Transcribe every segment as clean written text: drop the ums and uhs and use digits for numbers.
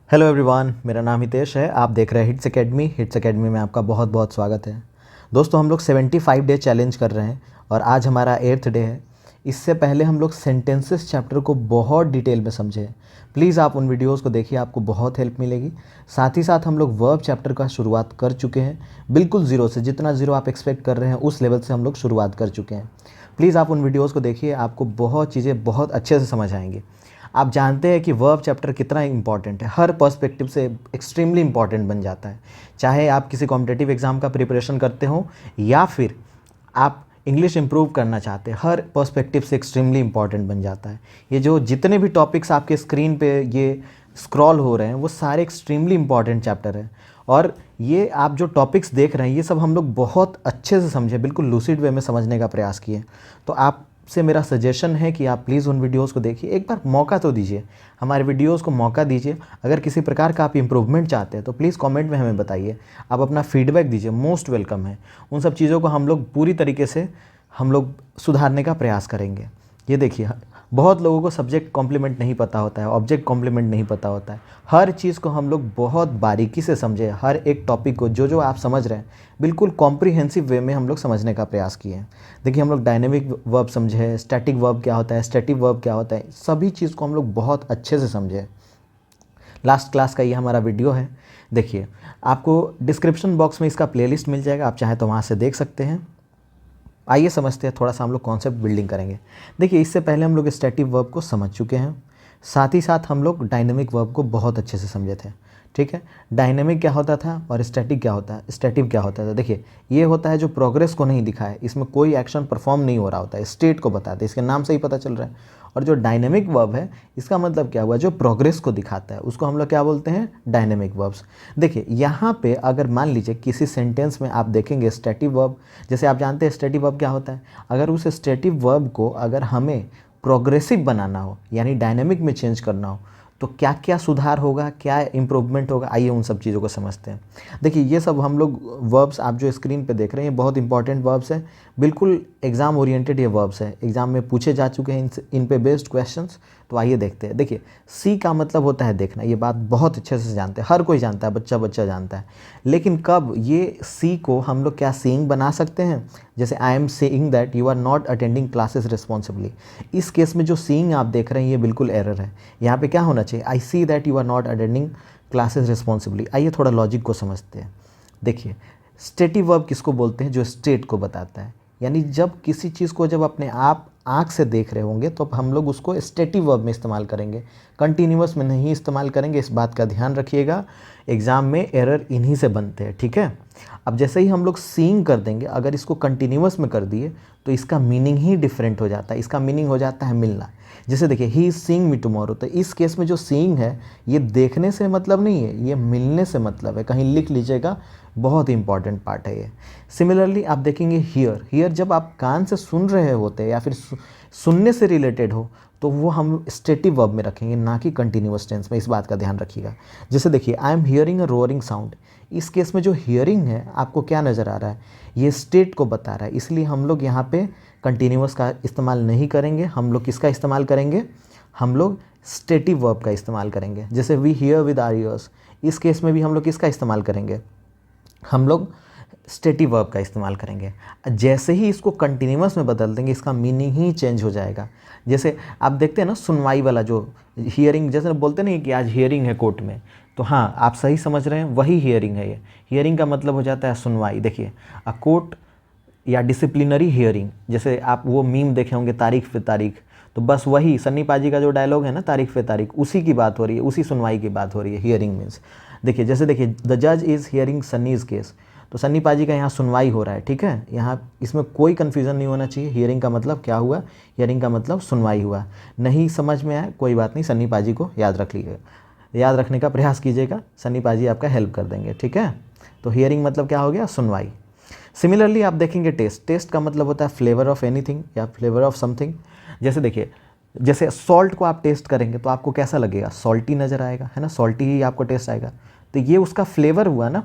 Hello everyone, मेरा नाम हितेश है। आप देख रहे हैं हिट्स एकेडमी। हिट्स एकेडमी में आपका बहुत बहुत स्वागत है। दोस्तों, हम लोग 75 डे चैलेंज कर रहे हैं और आज हमारा 8th डे है। इससे पहले हम लोग सेंटेंसेस चैप्टर को बहुत डिटेल में समझे। प्लीज़ आप उन वीडियोस को देखिए, आपको बहुत हेल्प मिलेगी। साथ ही साथ हम लोग वर्ब चैप्टर का शुरुआत कर चुके हैं, बिल्कुल ज़ीरो से। जितना ज़ीरो आप एक्सपेक्ट कर रहे हैं उस लेवल से हम लोग शुरुआत कर चुके हैं। प्लीज़ आप उन वीडियोज़ को देखिए, आपको बहुत चीज़ें बहुत अच्छे से समझ आएंगी। आप जानते हैं कि वर्ब चैप्टर कितना इंपॉर्टेंट है, हर पर्सपेक्टिव से एक्सट्रीमली इंपॉर्टेंट बन जाता है। चाहे आप किसी कॉम्पिटिटिव एग्ज़ाम का प्रिपरेशन करते हो या फिर आप इंग्लिश इंप्रूव करना चाहते हैं, हर पर्सपेक्टिव से एक्सट्रीमली इंपॉर्टेंट बन जाता है। ये जो जितने भी टॉपिक्स आपके स्क्रीन पे ये स्क्रॉल हो रहे हैं वो सारे एक्सट्रीमली इंपॉर्टेंट चैप्टर हैं। और ये आप जो टॉपिक्स देख रहे हैं ये सब हम लोग बहुत अच्छे से समझे, बिल्कुल लूसिड वे में समझने का प्रयास किए। तो आप से मेरा सजेशन है कि आप प्लीज़ उन वीडियोस को देखिए, एक बार मौका तो दीजिए, हमारे वीडियोस को मौका दीजिए। अगर किसी प्रकार का आप इम्प्रूवमेंट चाहते हैं तो प्लीज़ कमेंट में हमें बताइए, आप अपना फीडबैक दीजिए, मोस्ट वेलकम है। उन सब चीज़ों को हम लोग पूरी तरीके से हम लोग सुधारने का प्रयास करेंगे। ये देखिए, बहुत लोगों को सब्जेक्ट कॉम्प्लीमेंट नहीं पता होता है, ऑब्जेक्ट कॉम्प्लीमेंट नहीं पता होता है। हर चीज़ को हम लोग बहुत बारीकी से समझे, हर एक टॉपिक को जो जो आप समझ रहे हैं बिल्कुल कॉम्प्रिहेंसिव वे में हम लोग समझने का प्रयास किए हैं। देखिए, हम लोग डायनेमिक वर्ब समझे, स्टैटिक वर्ब क्या होता है, स्टैटिक वर्ब क्या होता है, सभी चीज़ को हम लोग बहुत अच्छे से समझे। लास्ट क्लास का ये हमारा वीडियो है, देखिए। आपको डिस्क्रिप्शन बॉक्स में इसका प्लेलिस्ट मिल जाएगा, आप चाहें तो वहाँ से देख सकते हैं। आइए समझते हैं, थोड़ा सा हम लोग कॉन्सेप्ट बिल्डिंग करेंगे। देखिए, इससे पहले हम लोग स्टैटिक वर्ब को समझ चुके हैं, साथ ही साथ हम लोग डायनेमिक वर्ब को बहुत अच्छे से समझे थे। ठीक है, डायनेमिक क्या होता था और स्टैटिक क्या होता है, स्टैटिक क्या होता था। देखिए, ये होता है जो प्रोग्रेस को नहीं दिखा है, इसमें कोई एक्शन परफॉर्म नहीं हो रहा होता है, स्टेट को बताते हैं, इसके नाम से ही पता चल रहा है। और जो डायनेमिक वर्ब है, इसका मतलब क्या हुआ, जो प्रोग्रेस को दिखाता है उसको हम लोग क्या बोलते हैं, डायनेमिक वर्ब्स। देखिए, यहाँ पे अगर मान लीजिए किसी सेंटेंस में आप देखेंगे स्टैटिक वर्ब, जैसे आप जानते हैं स्टैटिक वर्ब क्या होता है। अगर उस स्टैटिक वर्ब को अगर हमें प्रोग्रेसिव बनाना हो, यानी डायनेमिक में चेंज करना हो, तो क्या क्या सुधार होगा, क्या इम्प्रूवमेंट होगा, आइए उन सब चीज़ों को समझते हैं। देखिए, ये सब हम लोग वर्ब्स आप जो स्क्रीन पे देख रहे हैं, ये बहुत इंपॉर्टेंट वर्ब्स हैं, बिल्कुल एग्ज़ाम ओरिएंटेड ये वर्ब्स हैं, एग्ज़ाम में पूछे जा चुके हैं इन पे बेस्ड क्वेश्चंस। तो आइए देखते हैं। देखिए, सी का मतलब होता है देखना, ये बात बहुत अच्छे से जानते हैं, हर कोई जानता है, बच्चा बच्चा जानता है। लेकिन कब ये सी को हम लोग क्या सीइंग बना सकते हैं, जैसे I am saying that you are not attending classes responsibly. इस केस में जो सीइंग आप देख रहे हैं ये बिल्कुल एरर है। यहाँ पे क्या होना चाहिए, I see that you are not attending classes responsibly. आइए थोड़ा लॉजिक को समझते हैं। देखिए, स्टेटिव वर्ब किसको बोलते हैं, जो स्टेट को बताता है, यानी जब किसी चीज़ को जब अपने आप आँख से देख रहे होंगे तो हम लोग उसको स्टेटिव वर्ब में इस्तेमाल करेंगे, कंटिन्यूअस में नहीं इस्तेमाल करेंगे। इस बात का ध्यान रखिएगा, एग्ज़ाम में एरर इन्हीं से बनते हैं। ठीक है, अब जैसे ही हम लोग सीइंग कर देंगे, अगर इसको कंटिन्यूअस में कर दिए तो इसका मीनिंग ही डिफरेंट हो जाता है, इसका मीनिंग हो जाता है मिलना। जैसे देखिए, he is seeing me tomorrow, तो इस केस में जो सीइंग है ये देखने से मतलब नहीं है, ये मिलने से मतलब है। कहीं लिख लीजिएगा, बहुत ही इंपॉर्टेंट पार्ट है ये। सिमिलरली आप देखेंगे हियर, हियर जब आप कान से सुन रहे होते हैं या फिर सुनने से रिलेटेड हो तो वो हम स्टेटिव वर्ब में रखेंगे, ना कि कंटिन्यूअस टेंस में। इस बात का ध्यान रखिएगा। जैसे देखिए, I am hearing a roaring sound, इस केस में जो हियरिंग है आपको क्या नज़र आ रहा है, ये स्टेट को बता रहा है, इसलिए हम लोग यहाँ पे कंटिन्यूअस का इस्तेमाल नहीं करेंगे। हम लोग किसका इस्तेमाल करेंगे, हम लोग स्टेटिव वर्ब का इस्तेमाल करेंगे। जैसे we hear with our ears, इस केस में भी हम लोग किसका इस्तेमाल करेंगे, हम लोग स्टेटिव वर्ब का इस्तेमाल करेंगे। जैसे ही इसको कंटिन्यूअस में बदल देंगे, इसका मीनिंग ही चेंज हो जाएगा। जैसे आप देखते हैं ना, सुनवाई वाला जो हियरिंग, जैसे बोलते नहीं कि आज हियरिंग है कोर्ट में, तो हाँ, आप सही समझ रहे हैं, वही हियरिंग है ये। हियरिंग का मतलब हो जाता है सुनवाई। देखिए, अ कोर्ट या डिसिप्लिनरी हियरिंग, जैसे आप वो मीम देखे होंगे तारीख पे तारीख, तो बस वही सन्नी पाजी का जो डायलॉग है ना, तारीख पे तारीख, उसी की बात हो रही है, उसी सुनवाई की बात हो रही है। हियरिंग मीन्स, देखिए जैसे देखिए, द जज इज़ हियरिंग सन्नीज़ केस, तो सन्नी पाजी का यहाँ सुनवाई हो रहा है। ठीक है, यहाँ इसमें कोई कन्फ्यूज़न नहीं होना चाहिए। हियरिंग का मतलब क्या हुआ, हियरिंग का मतलब सुनवाई हुआ। नहीं समझ में आया कोई बात नहीं, सन्नी पाजी को याद रख लीजिएगा, याद रखने का प्रयास कीजिएगा, सन्नी पाजी आपका हेल्प कर देंगे। ठीक है, तो हियरिंग मतलब क्या हो गया, सुनवाई। सिमिलरली आप देखेंगे टेस्ट, टेस्ट का मतलब होता है फ्लेवर ऑफ एनीथिंग या फ्लेवर ऑफ समथिंग। जैसे देखिए, जैसे सॉल्ट को आप टेस्ट करेंगे तो आपको कैसा लगेगा, सॉल्टी नज़र आएगा, है ना, सॉल्टी ही आपको टेस्ट आएगा, तो ये उसका फ्लेवर हुआ ना।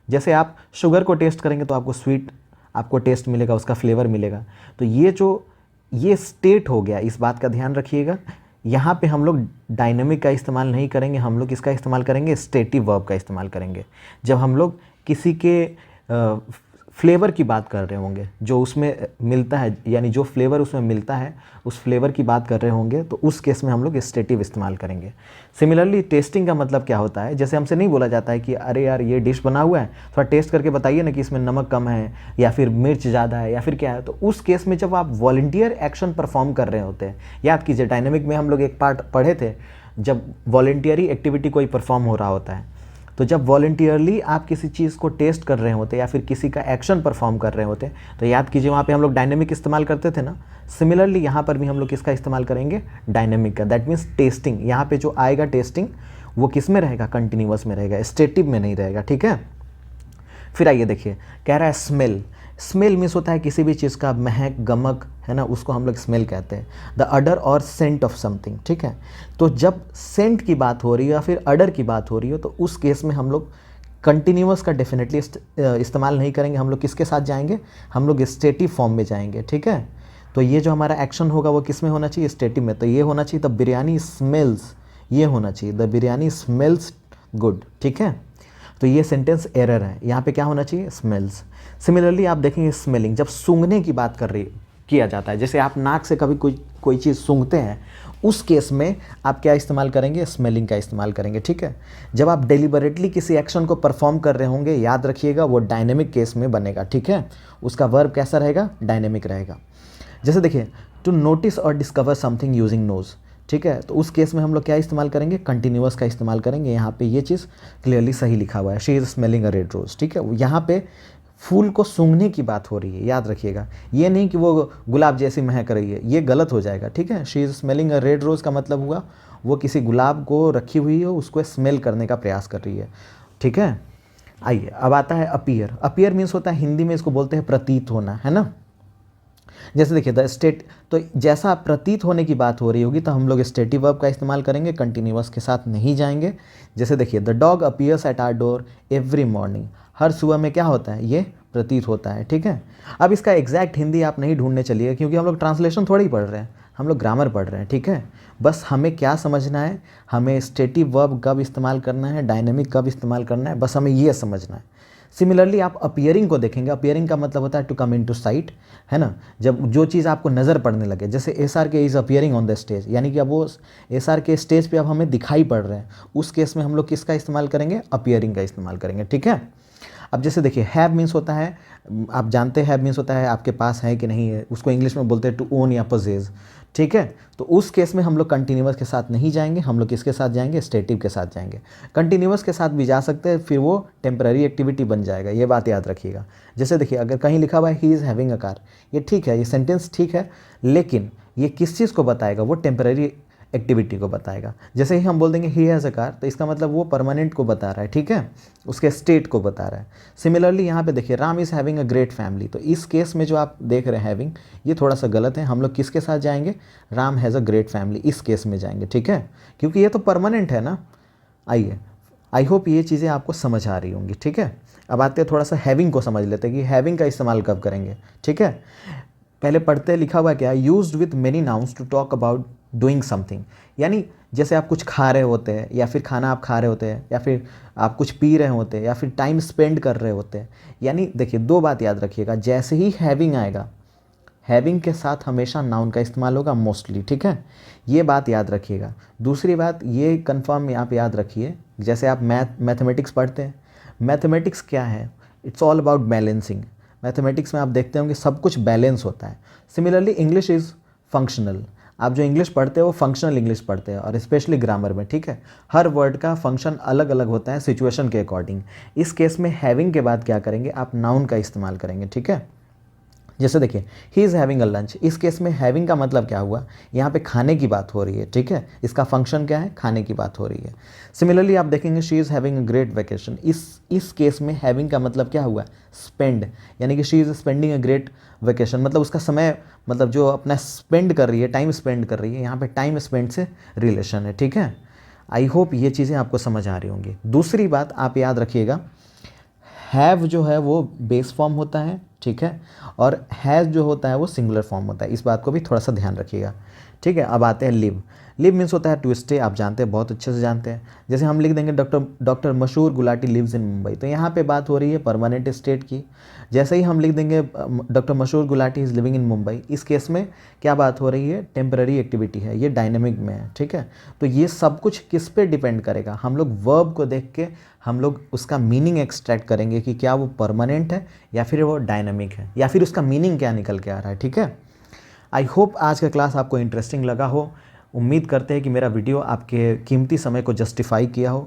जैसे आप शुगर को टेस्ट करेंगे तो आपको स्वीट आपको टेस्ट मिलेगा, उसका फ्लेवर मिलेगा। तो ये जो ये स्टेट हो गया, इस बात का ध्यान रखिएगा। यहाँ पे हम लोग डायनेमिक का इस्तेमाल नहीं करेंगे, हम लोग किसका इस्तेमाल करेंगे, स्टेटिव वर्ब का इस्तेमाल करेंगे। जब हम लोग किसी के फ्लेवर की बात कर रहे होंगे, जो उसमें मिलता है, यानी जो फ्लेवर उसमें मिलता है उस फ्लेवर की बात कर रहे होंगे, तो उस केस में हम लोग स्टेटिव इस्तेमाल करेंगे। सिमिलरली टेस्टिंग का मतलब क्या होता है, जैसे हमसे नहीं बोला जाता है कि अरे यार ये डिश बना हुआ है, थोड़ा टेस्ट करके बताइए ना कि इसमें नमक कम है या फिर मिर्च ज़्यादा है या फिर क्या है। तो उस केस में जब आप वॉलंटियर एक्शन परफॉर्म कर रहे होते हैं, याद कीजिए डायनेमिक में हम लोग एक पार्ट पढ़े थे, जब वॉलंटियरी एक्टिविटी कोई परफॉर्म हो रहा होता है, तो जब वॉलंटियरली आप किसी चीज़ को टेस्ट कर रहे होते या फिर किसी का एक्शन परफॉर्म कर रहे होते, तो याद कीजिए वहाँ पे हम लोग डायनेमिक इस्तेमाल करते थे ना। सिमिलरली यहाँ पर भी हम लोग किसका इस्तेमाल करेंगे, डायनेमिक का। दैट मीन्स टेस्टिंग, यहाँ पे जो आएगा टेस्टिंग वो किस में रहेगा, कंटिन्यूअस में रहेगा, स्टेटिव में नहीं रहेगा, ठीक है। फिर आइए देखिए, कह रहा है स्मेल। स्मेल मीन्स होता है किसी भी चीज़ का महक, गमक, है ना, उसको हम लोग स्मेल कहते हैं। द अडर और सेंट ऑफ समथिंग, ठीक है। तो जब सेंट की बात हो रही है या फिर अडर की बात हो रही हो, तो उस केस में हम लोग कंटिन्यूअस का डेफिनेटली इस्तेमाल नहीं करेंगे। हम लोग किसके साथ जाएंगे, हम लोग स्टेटिव फॉर्म में जाएंगे, ठीक है। तो ये जो हमारा एक्शन होगा वो किस में होना चाहिए, स्टेटिव में। तो ये होना चाहिए द बिरयानी स्मेल्स, ये होना चाहिए द बिरयानी स्मेल्स गुड, ठीक है। तो ये सेंटेंस एरर है, यहाँ पे क्या होना चाहिए, स्मेल्स। सिमिलरली आप देखेंगे स्मेलिंग, जब सूंघने की बात किया जाता है, जैसे आप नाक से कभी कोई चीज़ सूंघते हैं, उस केस में आप क्या इस्तेमाल करेंगे, स्मेलिंग का इस्तेमाल करेंगे, ठीक है। जब आप डेलिबरेटली किसी एक्शन को परफॉर्म कर रहे होंगे, याद रखिएगा वो डायनेमिक केस में बनेगा, ठीक है। उसका वर्ब कैसा रहेगा, डायनेमिक रहेगा। जैसे देखिए, टू नोटिस और डिस्कवर समथिंग यूजिंग नोज, ठीक है। तो उस केस में हम लोग क्या इस्तेमाल करेंगे, कंटिन्यूअस का इस्तेमाल करेंगे। यहाँ पे ये चीज़ क्लियरली सही लिखा हुआ है, she is smelling a red rose, ठीक है। यहाँ पे फूल को सूंघने की बात हो रही है, याद रखिएगा। ये नहीं कि वो गुलाब जैसी महक रही है, ये गलत हो जाएगा, ठीक है। She is smelling a red rose का मतलब हुआ वो किसी गुलाब को रखी हुई हो, उसको स्मेल करने का प्रयास कर रही है, ठीक है। आइए अब आता है अपीयर। अपीयर मीन्स होता है, हिंदी में इसको बोलते हैं प्रतीत होना, है ना। जैसे देखिए द स्टेट, तो जैसा प्रतीत होने की बात हो रही होगी तो हम लोग स्टेटिव वर्ब का इस्तेमाल करेंगे, कंटिन्यूअस के साथ नहीं जाएंगे। जैसे देखिए the dog appears at our door every morning, हर सुबह में क्या होता है, ये प्रतीत होता है, ठीक है। अब इसका एग्जैक्ट हिंदी आप नहीं ढूंढने चलिए, क्योंकि हम लोग ट्रांसलेशन थोड़ी पढ़ रहे हैं, हम लोग ग्रामर पढ़ रहे हैं, ठीक है। बस हमें क्या समझना है, हमें स्टेटिव वर्ब कब इस्तेमाल करना है, डायनेमिक कब इस्तेमाल करना है, बस हमें ये समझना है। सिमिलरली आप अपीयरिंग को देखेंगे, अपीयरिंग का मतलब होता है to come in to sight, है ना। जब जो चीज़ आपको नज़र पड़ने लगे, जैसे SRK is appearing on the stage, यानी कि अब वो SRK स्टेज पे अब हमें दिखाई पड़ रहे हैं, उस केस में हम लोग किसका इस्तेमाल करेंगे, अपीयरिंग का इस्तेमाल करेंगे, ठीक है। अब जैसे देखिए हैव मीन्स होता है, आप जानते हैं हैव मीन्स होता है आपके पास है कि नहीं है, उसको इंग्लिश में बोलते हैं टू ओन या पोजेज, ठीक है। तो उस केस में हम लोग कंटिन्यूअस के साथ नहीं जाएंगे, हम लोग किसके साथ जाएंगे, स्टेटिव के साथ जाएंगे। कंटिन्यूअस के साथ भी जा सकते हैं, फिर वो टेम्पररी एक्टिविटी बन जाएगा, ये बात याद रखिएगा। जैसे देखिए अगर कहीं लिखा हुआ है he is having a car, ये ठीक है, ये सेंटेंस ठीक है, लेकिन ये किस चीज़ को बताएगा, वो टेम्पररी एक्टिविटी को बताएगा। जैसे ही हम बोल देंगे ही हैज़ अ कार, तो इसका मतलब वो परमानेंट को बता रहा है, ठीक है, उसके स्टेट को बता रहा है। सिमिलरली यहाँ पे देखिए Ram is having a great family, तो इस केस में जो आप देख रहे हैं हैविंग, ये थोड़ा सा गलत है। हम लोग किसके साथ जाएंगे, Ram has a great family, इस केस में जाएंगे, ठीक है, क्योंकि ये तो परमानेंट है ना। आइए, आई होप ये चीज़ें आपको समझ आ रही होंगी, ठीक है। अब आते हैं थोड़ा सा हैविंग को समझ लेते हैं कि हैविंग का इस्तेमाल कब करेंगे, ठीक है। पहले पढ़ते लिखा हुआ क्या है, used with many nouns to talk about doing something, यानी जैसे आप कुछ खा रहे होते हैं, या फिर खाना आप खा रहे होते हैं, या फिर आप कुछ पी रहे होते हैं, या फिर टाइम स्पेंड कर रहे होते हैं। यानी देखिए दो बात याद रखिएगा, जैसे ही हैविंग आएगा, हैविंग के साथ हमेशा नाउन का इस्तेमाल होगा मोस्टली, ठीक है, ये बात याद रखिएगा। दूसरी बात ये कन्फर्म आप याद रखिए, जैसे आप मैथमेटिक्स पढ़ते हैं, मैथमेटिक्स क्या है, it's all about balancing. Mathematics में आप देखते होंगे सब कुछ बैलेंस होता है। सिमिलरली इंग्लिश इज़ फंक्शनल, आप जो इंग्लिश पढ़ते हो वो फंक्शनल इंग्लिश पढ़ते हैं, और स्पेशली ग्रामर में, ठीक है, हर वर्ड का फंक्शन अलग अलग होता है सिचुएशन के अकॉर्डिंग। इस केस में हैविंग के बाद क्या करेंगे, आप नाउन का इस्तेमाल करेंगे, ठीक है। जैसे देखिए he is having a lunch, इस केस में हैविंग का मतलब क्या हुआ, यहाँ पे खाने की बात हो रही है, ठीक है, इसका फंक्शन क्या है, खाने की बात हो रही है। सिमिलरली आप देखेंगे she is having a great vacation, इस केस में हैविंग का मतलब क्या हुआ, स्पेंड, यानी कि she is spending a great vacation, मतलब उसका समय, मतलब जो अपना स्पेंड कर रही है, टाइम स्पेंड कर रही है, यहाँ पे टाइम स्पेंड से रिलेशन है, ठीक है। आई होप ये चीज़ें आपको समझ आ रही होंगी। दूसरी बात आप याद रखिएगा, हैव जो है वो बेस फॉर्म होता है, ठीक है, और हैज़ जो होता है वो सिंगुलर फॉर्म होता है, इस बात को भी थोड़ा सा ध्यान रखिएगा, ठीक है। अब आते हैं लिव। लिव मीन्स होता है टू स्टे, आप जानते हैं, बहुत अच्छे से जानते हैं। जैसे हम लिख देंगे डॉक्टर मशहूर गुलाटी लिव्स इन मुंबई, तो यहाँ पे बात हो रही है परमानेंट स्टेट की। जैसे ही हम लिख देंगे डॉक्टर मशहूर Gulati is living in Mumbai, इस केस में क्या बात हो रही है, टेम्पररी एक्टिविटी है, ये डायनेमिक में है, ठीक है। तो ये सब कुछ किस पे डिपेंड करेगा, हम लोग वर्ब को देख के हम लोग उसका मीनिंग एक्सट्रैक्ट करेंगे कि क्या वो परमानेंट है या फिर वो डायनेमिक है, या फिर उसका मीनिंग क्या निकल के आ रहा है, ठीक है। आई होप आज का क्लास आपको इंटरेस्टिंग लगा हो। उम्मीद करते हैं कि मेरा वीडियो आपके कीमती समय को जस्टिफाई किया हो।